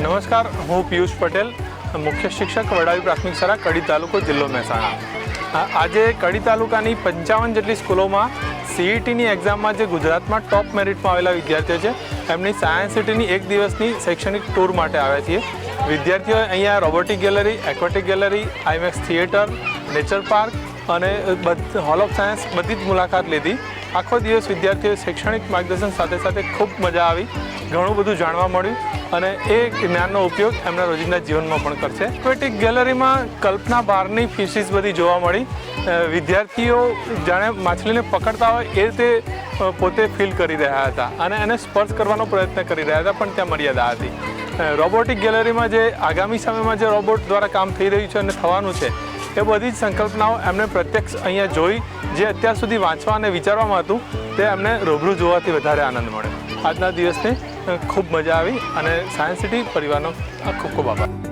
નમસ્કાર, હું પિયુષ પટેલ, મુખ્ય શિક્ષક વડાવી પ્રાથમિક શાળા કડી તાલુકો જિલ્લો મહેસાણા। આજે કડી તાલુકાની 55 જેટલી સ્કૂલોમાં સીઈટીની એક્ઝામમાં જે ગુજરાતમાં ટોપ મેરિટમાં આવેલા વિદ્યાર્થીઓ છે એમની સાયન્સ સિટીની એક દિવસની શૈક્ષણિક ટૂર માટે આવ્યા છીએ। વિદ્યાર્થીઓએ અહીંયા robotic gallery, aquatic gallery, IMAX theatre, nature park અને હોલ ઓફ સાયન્સ બધી જ મુલાકાત લીધી। આખો દિવસ વિદ્યાર્થીઓએ શૈક્ષણિક માર્ગદર્શન સાથે સાથે ખૂબ મજા આવી, ઘણું બધું જાણવા મળ્યું અને એ જ્ઞાનનો ઉપયોગ એમના રોજિંદા જીવનમાં પણ કરશે। એક્વેટિક ગેલેરીમાં કલ્પના બહારની ફિશિસ બધી જોવા મળી। વિદ્યાર્થીઓ જાણે માછલીને પકડતા હોય એ રીતે પોતે ફીલ કરી રહ્યા હતા અને એને સ્પર્શ કરવાનો પ્રયત્ન કરી રહ્યા હતા, પણ ત્યાં મર્યાદા હતી। રોબોટિક ગેલેરીમાં જે આગામી સમયમાં જે રોબોટ દ્વારા કામ થઈ રહ્યું છે અને થવાનું છે એ બધી જ સંકલ્પનાઓ એમને પ્રત્યક્ષ અહીંયા જોઈ, જે અત્યાર સુધી વાંચવા અને વિચારવામાં હતું તે એમને રૂબરૂ જોવાથી વધારે આનંદ મળ્યો। આજના દિવસને ખૂબ મજા આવી અને સાયન્સ સિટી પરિવારનો ખૂબ ખૂબ આભાર।